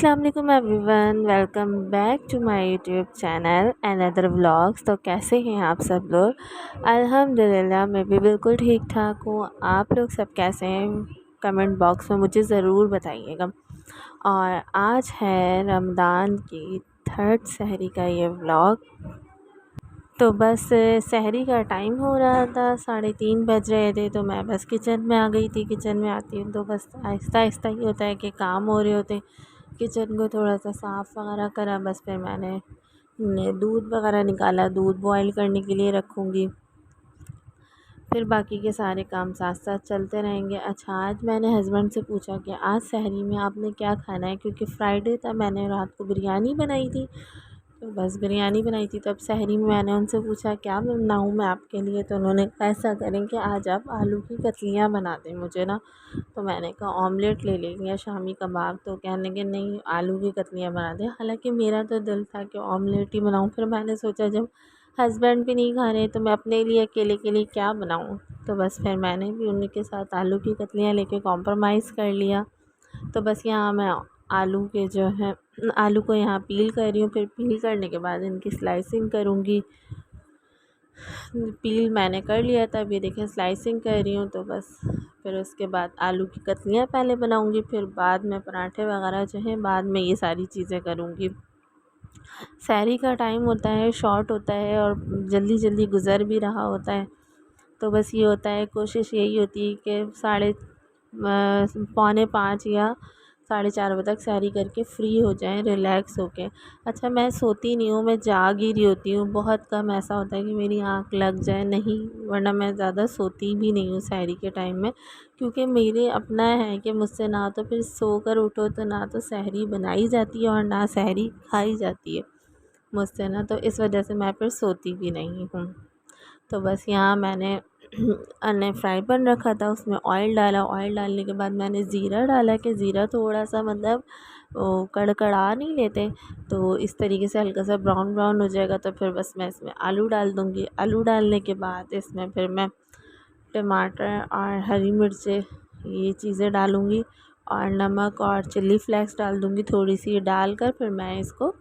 अस्सलाम वालेकुम everyone, welcome back to my YouTube channel another vlogs. तो कैसे हैं आप सब लोग? अल्हम्दुलिल्लाह मैं भी बिल्कुल ठीक ठाक हूँ। आप लोग सब कैसे हैं? कमेंट बॉक्स में मुझे ज़रूर बताइएगा। और आज है रमज़ान की थर्ड सहरी का ये व्लॉग। तो बस सहरी का टाइम हो रहा था, 3:30 बज रहे थे, तो मैं बस किचन में आ गई थी। किचन में आती हूँ तो बस आहिस्ता आहिस्ता ही होता है कि काम हो रहे होते। किचन को थोड़ा सा साफ़ वगैरह करा, बस फिर मैंने दूध वगैरह निकाला, दूध बॉईल करने के लिए रखूँगी। फिर बाकी के सारे काम साथ साथ चलते रहेंगे। अच्छा, आज मैंने हस्बैंड से पूछा कि आज सहरी में आपने क्या खाना है, क्योंकि फ्राइडे था, मैंने रात को बिरयानी बनाई थी। तो बस बिरयानी बनाई थी, तो अब सहरी में मैंने उनसे पूछा क्या बनाऊँ मैं आपके लिए। तो उन्होंने कहा ऐसा करें कि आज आप आलू की कतलियाँ बना दें मुझे ना। तो मैंने कहा ऑमलेट ले लेंगे या शामी कबाब। तो कहने लगे नहीं, आलू की कतलियाँ बना दें। हालांकि मेरा तो दिल था कि ऑमलेट ही बनाऊँ, फिर मैंने सोचा जब हस्बैंड भी नहीं खा रहे तो मैं अपने लिए अकेले के लिए क्या बनाऊँ। तो बस फिर मैंने भी उन्हीं के साथ आलू की कतलियाँ लेके कॉम्प्रोमाइज़ कर लिया। तो बस यहाँ मैं आलू के जो है आलू को यहाँ पील कर रही हूँ। फिर पील करने के बाद इनकी स्लाइसिंग करूँगी। पील मैंने कर लिया था, अभी देखें स्लाइसिंग कर रही हूँ। तो बस फिर उसके बाद आलू की कतलियाँ पहले बनाऊँगी, फिर बाद में पराठे वगैरह जो हैं बाद में ये सारी चीज़ें करूँगी। सहरी का टाइम होता है, शॉर्ट होता है और जल्दी जल्दी गुज़र भी रहा होता है। तो बस ये होता है, कोशिश यही होती है कि 4:45 या 4:30 बजे तक सहरी करके फ़्री हो जाएं, रिलैक्स होके। अच्छा, मैं सोती नहीं हूँ, मैं जाग ही रही होती हूँ। बहुत कम ऐसा होता है कि मेरी आँख लग जाए, नहीं, वरना मैं ज़्यादा सोती भी नहीं हूँ सहरी के टाइम में। क्योंकि मेरे अपना है कि मुझसे ना तो फिर सोकर उठो तो ना तो सहरी बनाई जाती है और ना सहरी खाई जाती है मुझसे ना, तो इस वजह से मैं फिर सोती भी नहीं हूँ। तो बस यहाँ मैंने अन्य फ्राई पैन रखा था, उसमें ऑयल डाला। ऑयल डालने के बाद मैंने ज़ीरा डाला कि ज़ीरा थोड़ा सा मतलब वो कड़कड़ा नहीं लेते, तो इस तरीके से हल्का सा ब्राउन ब्राउन हो जाएगा। तो फिर बस मैं इसमें आलू डाल दूँगी। आलू डालने के बाद इसमें फिर मैं टमाटर और हरी मिर्चें ये चीज़ें डालूँगी और नमक और चिल्ली फ्लेक्स डाल दूँगी थोड़ी सी। डालकर फिर मैं इसको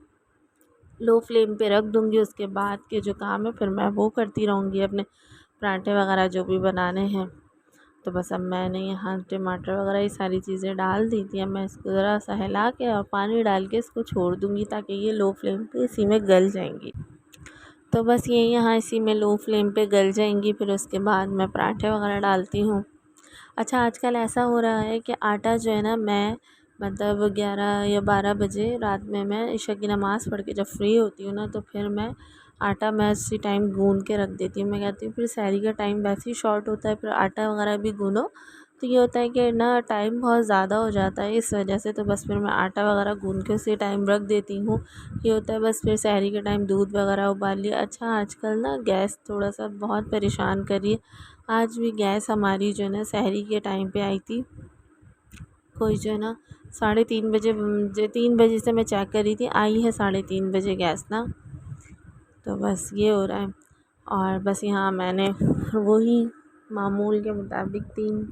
लो फ्लेम पे रख दूँगी। उसके बाद के जो काम है फिर मैं वो करती रहूँगी, अपने पराठे वगैरह जो भी बनाने हैं। तो बस अब मैंने यहाँ टमाटर वगैरह ये सारी चीज़ें डाल दी थी। अब मैं इसको ज़रा सा हिला के और पानी डाल के इसको छोड़ दूँगी ताकि ये लो फ्लेम पे इसी में गल जाएंगी। तो बस ये यहाँ इसी में लो फ्लेम पे गल जाएंगी। फिर उसके बाद मैं पराठे वगैरह डालती हूँ। अच्छा, आजकल ऐसा हो रहा है कि आटा जो है ना, मैं मतलब 11 या 12 बजे रात में मैं इशा की नमाज़ पढ़ के जब फ्री होती हूँ ना, तो फिर मैं आटा मैं उसी टाइम गूँद के रख देती हूँ। मैं कहती हूँ फिर सहरी का टाइम वैसे ही शॉर्ट होता है, फिर आटा वगैरह भी गूँदो तो ये होता है कि ना टाइम बहुत ज़्यादा हो जाता है इस वजह से। तो बस फिर मैं आटा वगैरह गूँद के उसी टाइम रख देती हूँ। ये होता है बस फिर सहरी के टाइम दूध वगैरह उबाल लिया। अच्छा, आजकल ना गैस थोड़ा सा बहुत परेशान कर रही है। आज भी गैस हमारी जो है ना सहरी के टाइम पे आई थी, कोई जो है ना 3:30 बजे, 3 बजे से मैं चेक कर रही थी, आई है 3:30 बजे गैस ना। तो बस ये हो रहा है। और बस यहाँ मैंने वही मामूल के मुताबिक 3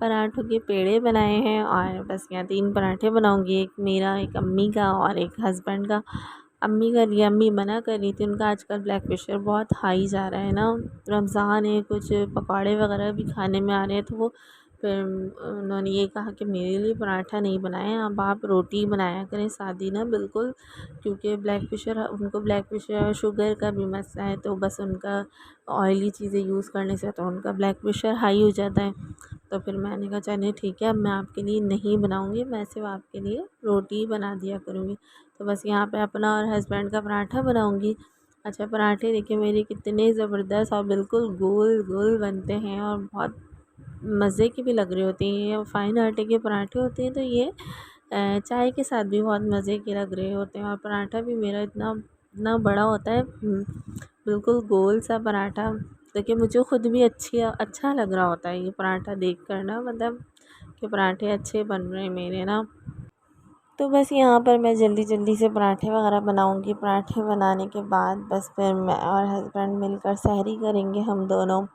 पराठों के पेड़े बनाए हैं और बस यहाँ 3 पराठे बनाऊँगी, एक मेरा, एक अम्मी का और एक हस्बैंड का। अम्मी का लिए अम्मी मना कर रही थी, उनका आजकल ब्लड प्रेशर बहुत हाई जा रहा है ना, रमज़ान है, कुछ पकौड़े वगैरह भी खाने में आ रहे हैं। तो वो फिर उन्होंने ये कहा कि मेरे लिए पराठा नहीं बनाया, अब आप रोटी बनाया करें सादी ना बिल्कुल, क्योंकि ब्लड प्रेशर और शुगर का भी मसला है। तो बस उनका ऑयली चीज़ें यूज़ करने से तो उनका ब्लड प्रेशर हाई हो जाता है। तो फिर मैंने कहा चलिए ठीक है, अब मैं आपके लिए नहीं बनाऊँगी, मैं सिर्फ आपके लिए रोटी ही बना दिया करूँगी। तो बस यहाँ पे अपना और हस्बैंड का पराठा बनाऊँगी। अच्छा, पराठे देखिए मेरे कितने ज़बरदस्त और बिल्कुल गोल गोल बनते हैं और बहुत मज़े के भी लग रहे होते हैं। ये फाइन आटे के पराठे होते हैं, तो ये चाय के साथ भी बहुत मज़े के लग रहे होते हैं। और पराठा भी मेरा इतना इतना बड़ा होता है, बिल्कुल गोल सा पराठा। देखिए मुझे ख़ुद भी अच्छा लग रहा होता है ये पराठा देख कर ना, मतलब कि पराठे अच्छे बन रहे हैं मेरे ना। तो बस यहाँ पर मैं जल्दी जल्दी से पराठे वगैरह बनाऊँगी। पराठे बनाने के बाद बस फिर मैं और हस्बैंड मिलकर सहरी करेंगे हम दोनों।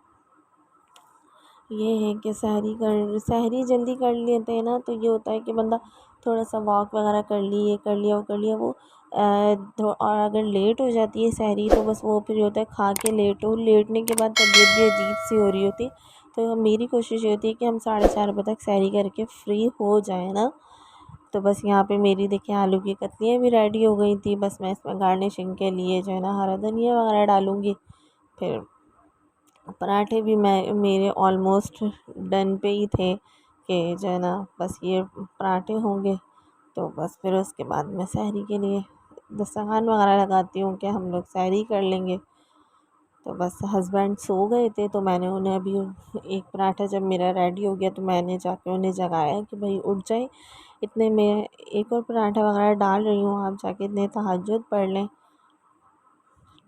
ये है कि सहरी जल्दी कर लेते हैं ना, तो ये होता है कि बंदा थोड़ा सा वॉक वगैरह कर ली, ये कर लिया वो कर लिया वो और अगर लेट हो जाती है सहरी तो बस वो फिर होता है खा के लेटो, लेटने के बाद तबीयत भी अजीब सी हो रही होती। तो मेरी कोशिश ये होती है कि हम 4:30 तक सहरी करके फ्री हो जाए ना। तो बस यहाँ पे मेरी देखिए आलू की कतलियाँ भी रेडी हो गई थी। बस मैं इसमें गार्निशिंग के लिए जो है ना हरा धनिया वगैरह डालूँगी। फिर पराठे भी मैं मेरे ऑलमोस्ट डन पे ही थे कि जो है ना बस ये पराठे होंगे। तो बस फिर उसके बाद मैं सहरी के लिए दस्तरखान वगैरह लगाती हूँ कि हम लोग सहरी कर लेंगे। तो बस हस्बैंड सो गए थे तो मैंने उन्हें अभी एक पराठा जब मेरा रेडी हो गया तो मैंने जाके उन्हें जगाया कि भाई उठ जाए। इतने में एक और पराठा वगैरह डाल रही हूँ, आप जाके इतने तहज्जुद पढ़ लें,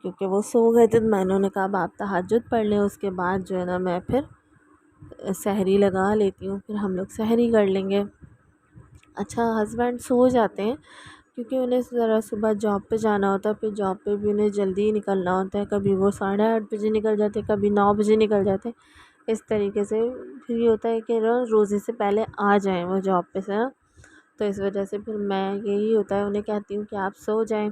क्योंकि वो सो गए थे। तो मैंने उन्हें कहा अब आप तहज्जुद पढ़ लें, उसके बाद जो है ना मैं फिर सहरी लगा लेती हूँ, फिर हम लोग सहरी कर लेंगे। अच्छा हस्बैंड सो जाते हैं क्योंकि उन्हें ज़रा सुबह जॉब पे जाना होता है, फिर जॉब पे भी उन्हें जल्दी ही निकलना होता है। कभी वो 8:30 बजे निकल जाते, कभी 9 बजे निकल जाते। इस तरीके से फिर ये होता है कि रोज़े से पहले आ जाएं वो जॉब पे से ना। तो इस वजह से फिर मैं यही होता है उन्हें कहती हूँ कि आप सो जाएं।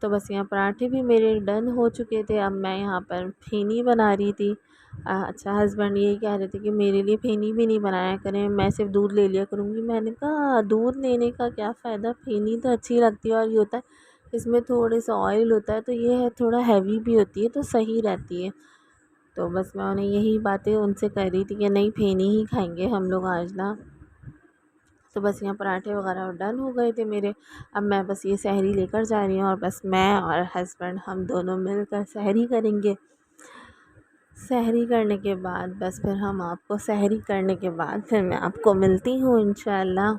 तो बस यहाँ पराठे भी मेरे डन हो चुके थे। अब मैं यहाँ पर फेनी बना रही थी। अच्छा हस्बैंड यही कह रहे थे कि मेरे लिए फेनी भी नहीं बनाया करें, मैं सिर्फ दूध ले लिया करूँगी। मैंने कहा दूध लेने का क्या फ़ायदा, फेनी तो अच्छी लगती है और ये होता है इसमें थोड़े सा ऑयल होता है तो ये है थोड़ा हैवी भी होती है तो सही रहती है। तो बस मैं उन्हें यही बातें उनसे कह रही थी कि नहीं फेनी ही खाएंगे हम लोग आज ना। तो बस यहाँ पराठे वगैरह डन हो गए थे मेरे। अब मैं बस ये सहरी लेकर जा रही हूँ और बस मैं और हस्बैंड हम दोनों मिलकर सहरी करेंगे। सहरी करने के बाद बस फिर हम आपको सहरी करने के बाद फिर मैं आपको मिलती हूँ इंशाल्लाह।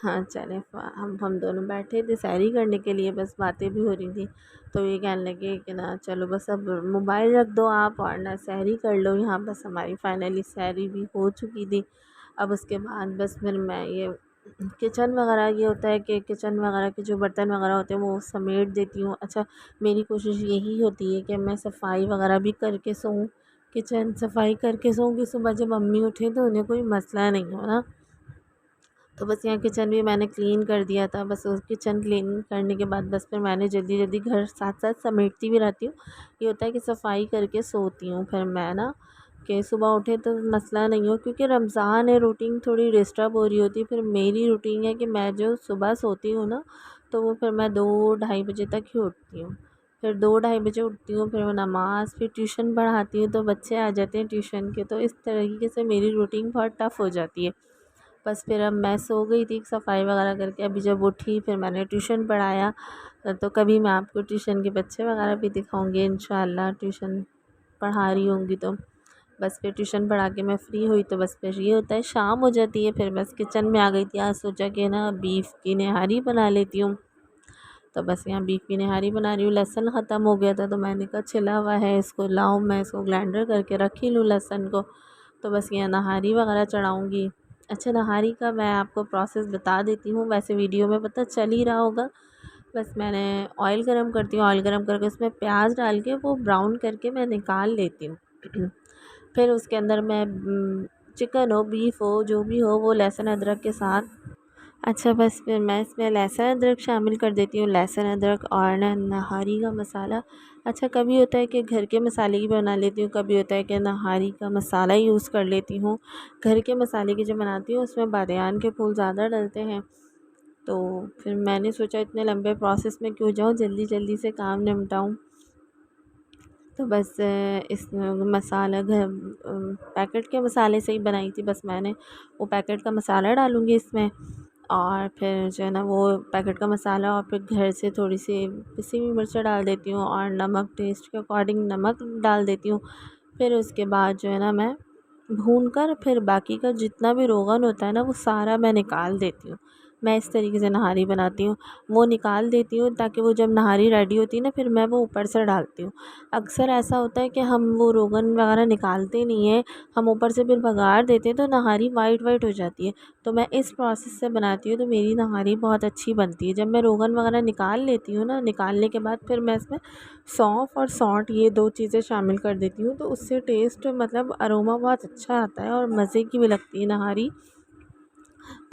हाँ चले, हम दोनों बैठे थे सहरी करने के लिए, बस बातें भी हो रही थी। तो ये कहने लगे कि ना चलो बस अब मोबाइल रख दो आप और ना सहरी कर लो। यहाँ बस हमारी फाइनली सहरी भी हो चुकी थी। अब उसके बाद बस फिर मैं ये किचन वगैरह ये होता है कि किचन वगैरह के जो बर्तन वगैरह होते हैं वो समेट देती हूँ। अच्छा मेरी कोशिश यही होती है कि मैं सफाई वगैरह भी करके सोऊं, किचन सफाई करके सोऊं कि सुबह जब मम्मी उठे तो उन्हें कोई मसला नहीं हो ना। तो बस यहाँ किचन भी मैंने क्लीन कर दिया था। बस उस किचन क्लीन करने के बाद बस फिर मैंने जल्दी जल्दी घर साथ साथ समेटती भी रहती हूँ। ये होता है कि सफाई करके सोती हूँ फिर मैं ना, कि सुबह उठे तो मसला नहीं हो, क्योंकि रमज़ान है रूटीन थोड़ी डिस्टर्ब हो रही होती है। फिर मेरी रूटीन है कि मैं जो सुबह सोती हूँ ना तो वो फिर मैं 2-2:30 बजे तक ही उठती हूँ। फिर 2-2:30 बजे उठती हूँ, फिर मैं नमाज़ फिर ट्यूशन पढ़ाती हूँ तो बच्चे आ जाते हैं ट्यूशन के। तो इस तरीके से मेरी रूटीन बहुत टफ़ हो जाती है। बस फिर अब मैं सो गई थी सफाई वगैरह करके, अभी जब उठी फिर मैंने ट्यूशन पढ़ाया। तो कभी मैं आपको ट्यूशन के बच्चे वगैरह भी दिखाऊंगी इंशाल्लाह, ट्यूशन पढ़ा रही होंगी तो। बस फिर ट्यूशन पढ़ा के मैं फ़्री हुई तो बस फिर ये होता है शाम हो जाती है। फिर बस किचन में आ गई थी, आज सोचा कि ना बीफ की नहारी बना लेती हूँ। तो बस यहाँ बीफ की नहारी बना रही हूँ। लहसुन ख़त्म हो गया था तो मैंने कहा छिला हुआ है इसको लाऊं, मैं इसको ग्राइंडर करके रख ही लूँ लहसुन को। तो बस यहाँ नहारी वगैरह चढ़ाऊँगी। अच्छा नहारी का मैं आपको प्रोसेस बता देती हूँ, वैसे वीडियो में पता चल ही रहा होगा। बस मैंने ऑयल गरम करती हूँ, ऑयल गरम करके उसमें प्याज डाल के वो ब्राउन करके मैं निकाल लेती हूँ। फिर उसके अंदर मैं चिकन हो बीफ हो जो भी हो वो लहसुन अदरक के साथ। अच्छा बस फिर मैं इसमें लहसुन अदरक शामिल कर देती हूँ, लहसुन अदरक और ना नहारी का मसाला। अच्छा कभी होता है कि घर के मसाले की बना लेती हूँ, कभी होता है कि नहारी का मसाला यूज़ कर लेती हूँ। घर के मसाले की जो बनाती हूँ उसमें बादियान के फूल ज़्यादा डलते हैं। तो फिर मैंने सोचा इतने लंबे प्रोसेस में क्यों जाऊँ, जल्दी जल्दी से काम निपटाऊँ। तो बस इस मसाला घर पैकेट के मसाले से ही बनाई थी। बस मैंने वो पैकेट का मसाला डालूँगी इसमें और फिर जो है ना वो पैकेट का मसाला और फिर घर से थोड़ी सी पिसी हुई मिर्च डाल देती हूँ और नमक टेस्ट के अकॉर्डिंग नमक डाल देती हूँ। फिर उसके बाद जो है ना मैं भून कर फिर बाकी का जितना भी रोगन होता है ना वो सारा मैं निकाल देती हूँ। मैं इस तरीके से नहारी बनाती हूँ, वो निकाल देती हूँ ताकि वो जब नहारी रेडी होती है ना फिर मैं वो ऊपर से डालती हूँ। अक्सर ऐसा होता है कि हम वो रोगन वगैरह निकालते नहीं हैं, हम ऊपर से फिर बघार देते हैं तो नहारी वाइट वाइट हो जाती है। तो मैं इस प्रोसेस से बनाती हूँ तो मेरी नहारी बहुत अच्छी बनती है। जब मैं रोगन वगैरह निकाल लेती हूँ ना, निकालने के बाद फिर मैं इसमें सौंफ और सौंठ ये 2 चीज़ें शामिल कर देती हूँ तो उससे टेस्ट मतलब अरोमा बहुत अच्छा आता है और मज़े की भी लगती है नहारी।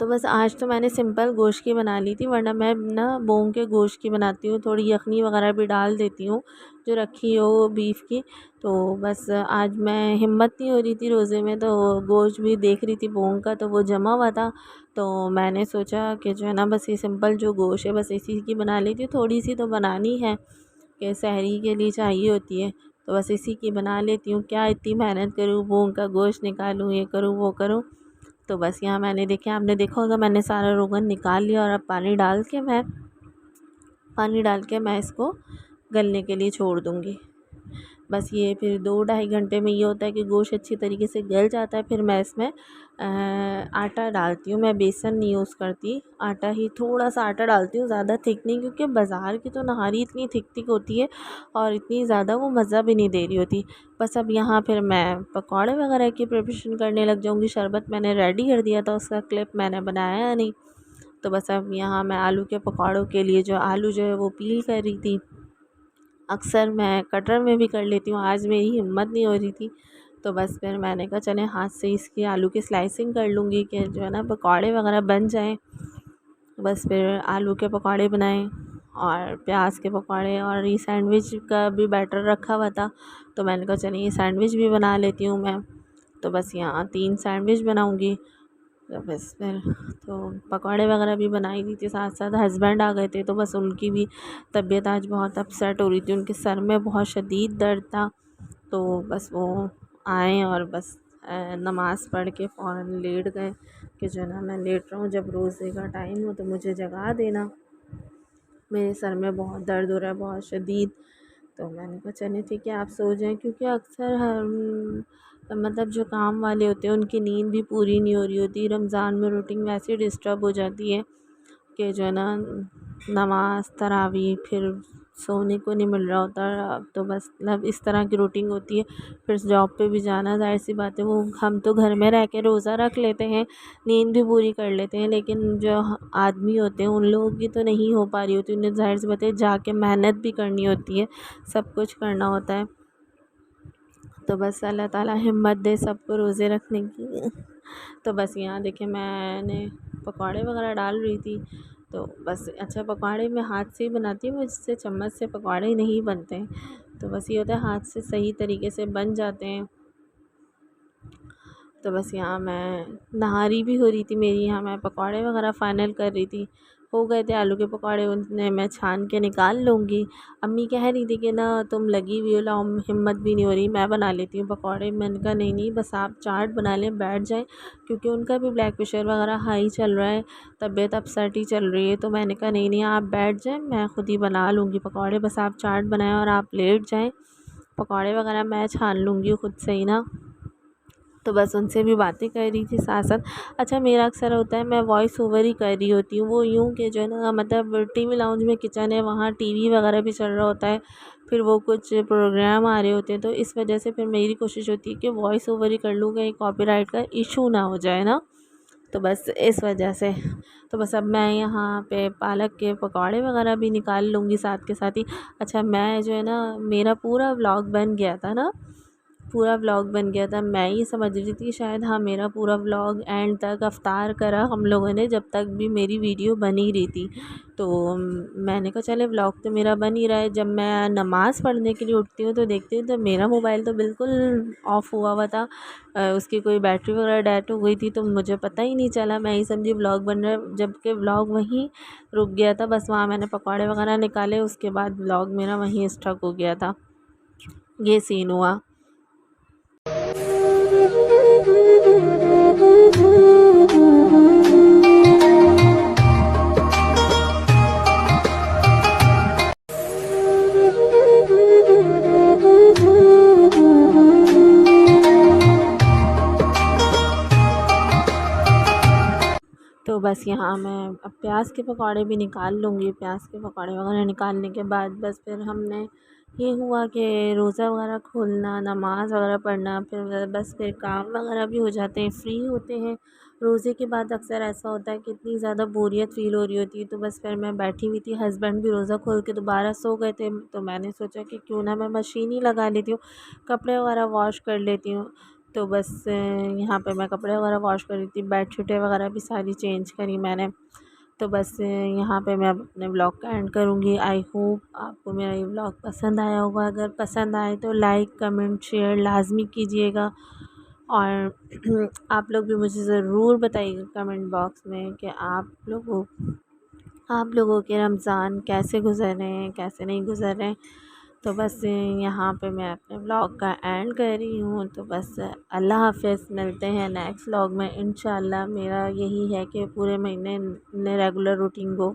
तो बस आज तो मैंने सिंपल गोश्त की बना ली थी, वरना मैं ना बोंग के गोश्त की बनाती हूँ, थोड़ी यखनी वगैरह भी डाल देती हूँ जो रखी हो बीफ की। तो बस आज मैं हिम्मत नहीं हो रही थी रोज़े में, तो गोश्त भी देख रही थी बोंग का, तो वो जमा हुआ था। तो मैंने सोचा कि जो है ना बस ये सिंपल जो गोश्त है बस इसी की बना लेती हूँ, थोड़ी सी तो बनानी है कि सहरी के लिए चाहिए होती है, तो बस इसी की बना लेती हूँ। क्या इतनी मेहनत करूँ, बोंग का गोश्त निकालूँ, ये करूँ वो करूँ। तो बस यहाँ मैंने देखा, आपने देखा होगा मैंने सारा रोगन निकाल लिया, और अब पानी डाल के मैं इसको गलने के लिए छोड़ दूँगी। बस ये फिर 2-2.5 घंटे में ये होता है कि गोश्त अच्छी तरीके से गल जाता है। फिर मैं इसमें आटा डालती हूँ, मैं बेसन नहीं यूज़ करती, आटा ही थोड़ा सा आटा डालती हूँ, ज़्यादा थिक नहीं, क्योंकि बाज़ार की तो नहारी इतनी थिक थिक होती है और इतनी ज़्यादा वो मज़ा भी नहीं दे रही होती। बस अब यहाँ फिर मैं पकौड़े वगैरह की प्रिपरेशन करने लग जाऊँगी। शरबत मैंने रेडी कर दिया था, उसका क्लिप मैंने बनाया नहीं। तो बस अब यहाँ मैं आलू के पकौड़ों के लिए जो आलू जो है वो पील कर रही थी। अक्सर मैं कटर में भी कर लेती हूँ, आज मेरी हिम्मत नहीं हो रही थी, तो बस फिर मैंने कहा चलें हाथ से इसकी आलू की स्लाइसिंग कर लूँगी कि जो है ना पकौड़े वगैरह बन जाएं। बस फिर आलू के पकौड़े बनाए और प्याज के पकौड़े, और ये सैंडविच का भी बैटर रखा हुआ था, तो मैंने कहा चलिए ये सैंडविच भी बना लेती हूँ मैं। तो बस यहाँ 3 सैंडविच बनाऊँगी। तो बस फिर तो पकौड़े वगैरह भी बनाई दी थी, साथ साथ हस्बैंड आ गए थे, तो बस उनकी भी तबीयत आज बहुत अपसेट हो रही थी, उनके सर में बहुत शदीद दर्द था। तो बस वो आए और बस नमाज़ पढ़ के फ़ौरन लेट गए कि जो है ना मैं लेट रहा हूँ, जब रोज़े का टाइम हो तो मुझे जगा देना, मेरे सर में बहुत दर्द हो रहा है बहुत शदीद। तो मैंने कहा चलिए ठीक है आप सो जाएं, क्योंकि अक्सर हम मतलब जो काम वाले होते हैं उनकी नींद भी पूरी नहीं हो रही होती, रमज़ान में रूटीन वैसे ही डिस्टर्ब हो जाती है कि जो है ना नमाज तरावी फिर सोने को नहीं मिल रहा होता। अब तो बस मतलब इस तरह की रूटीन होती है। फिर जॉब पे भी जाना, ज़ाहिर सी बात है, वो हम तो घर में रह के रोज़ा रख लेते हैं, नींद भी पूरी कर लेते हैं, लेकिन जो आदमी होते हैं उन लोगों की तो नहीं हो पा रही होती, उन्हें ज़ाहिर सी बात है जाके मेहनत भी करनी होती है, सब कुछ करना होता है। तो बस अल्लाह ताला हिम्मत दे सबको रोज़े रखने की। तो बस यहाँ देखिए मैंने पकौड़े वगैरह डाल रही थी, तो बस अच्छा पकौड़े मैं हाथ से ही बनाती हूँ, मुझसे चम्मच से पकौड़े नहीं बनते हैं। तो बस ये होता है हाथ से सही तरीके से बन जाते हैं। तो बस यहाँ मैं नहारी भी हो रही थी मेरी, यहाँ मैं पकौड़े वगैरह फ़ाइनल कर रही थी, हो गए थे आलू के पकौड़े, उन्हें मैं छान के निकाल लूँगी। अम्मी कह रही थी कि ना तुम लगी हुई हो, लाओ हिम्मत भी नहीं हो रही, मैं बना लेती हूँ पकौड़े। मैंने कहा नहीं नहीं बस आप चाट बना लें बैठ जाएं, क्योंकि उनका भी ब्लड प्रेशर वगैरह हाई चल रहा है, तबीयत अपसेट ही चल रही है। तो मैंने कहा नहीं नहीं आप बैठ जाएँ, मैं ख़ुद ही बना लूँगी पकौड़े, बस आप चाट बनाएँ और आप लेट जाएँ, पकौड़े वगैरह मैं छान लूँगी ख़ुद से ही ना। तो बस उनसे भी बातें कर रही थी साथ साथ। अच्छा मेरा अक्सर होता है मैं वॉइस ओवर ही कर रही होती हूँ, वो यूँ कि जो है ना मतलब टीवी लाउंज में किचन है, वहाँ टीवी वगैरह भी चल रहा होता है, फिर वो कुछ प्रोग्राम आ रहे होते हैं, तो इस वजह से फिर मेरी कोशिश होती है कि वॉइस ओवर ही कर लूँ, कहीं कॉपीराइट का इशू ना हो जाए ना, तो बस इस वजह से। तो बस अब मैं यहाँ पे पालक के पकौड़े वगैरह भी निकाल लूँगी साथ के साथ ही। अच्छा मैं जो है ना मेरा पूरा व्लॉग बन गया था ना, पूरा व्लॉग बन गया था, मैं ये समझ रही थी शायद हाँ मेरा पूरा व्लॉग एंड तक अफ्तार करा हम लोगों ने, जब तक भी मेरी वीडियो बन ही रही थी। तो मैंने कहा चले व्लॉग तो मेरा बन ही रहा है, जब मैं नमाज़ पढ़ने के लिए उठती हूँ तो देखती हूँ तो मेरा मोबाइल तो बिल्कुल ऑफ़ हुआ था, उसकी कोई बैटरी वगैरह डेड हो गई थी, तो मुझे पता ही नहीं चला, मैं ही समझी व्लॉग बन रहा है, जबकि व्लॉग वहीं रुक गया था। बस वहाँ मैंने पकौड़े वगैरह निकाले, उसके बाद व्लॉग मेरा वहीं स्टक हो गया था, ये सीन हुआ। तो बस यहाँ मैं अब प्याज के पकौड़े भी निकाल लूँगी। प्याज के पकौड़े वगैरह निकालने के बाद बस फिर हमने ये हुआ कि रोज़ा वगैरह खोलना, नमाज़ वगैरह पढ़ना, फिर बस फिर काम वगैरह भी हो जाते हैं, फ्री होते हैं। रोज़े के बाद अक्सर ऐसा होता है कि इतनी ज़्यादा बोरियत फ़ील हो रही होती है, तो बस फिर मैं बैठी हुई थी, हस्बैंड भी रोज़ा खोल के दोबारा सो गए थे, तो मैंने सोचा कि क्यों ना मैं मशीन ही लगा लेती हूँ, कपड़े वगैरह वॉश कर लेती हूँ। तो बस यहाँ पे मैं कपड़े वगैरह वॉश कर रही थी, बेडशीटें वगैरह भी सारी चेंज करी मैंने। तो बस यहाँ पे मैं अब अपने ब्लॉग का एंड करूँगी। आई होप आपको मेरा ये ब्लॉग पसंद आया होगा। अगर पसंद आए तो लाइक कमेंट शेयर लाजमी कीजिएगा। और आप लोग भी मुझे ज़रूर बताइएगा कमेंट बॉक्स में कि आप लोगों के रमज़ान कैसे गुज़र रहे हैं, कैसे नहीं गुज़र रहे हैं। तो बस यहाँ पे मैं अपने व्लॉग का एंड कर रही हूँ। तो बस अल्लाह हाफ़िज़, मिलते हैं नेक्स्ट व्लॉग में इंशाल्लाह। मेरा यही है कि पूरे महीने रेगुलर रूटीन को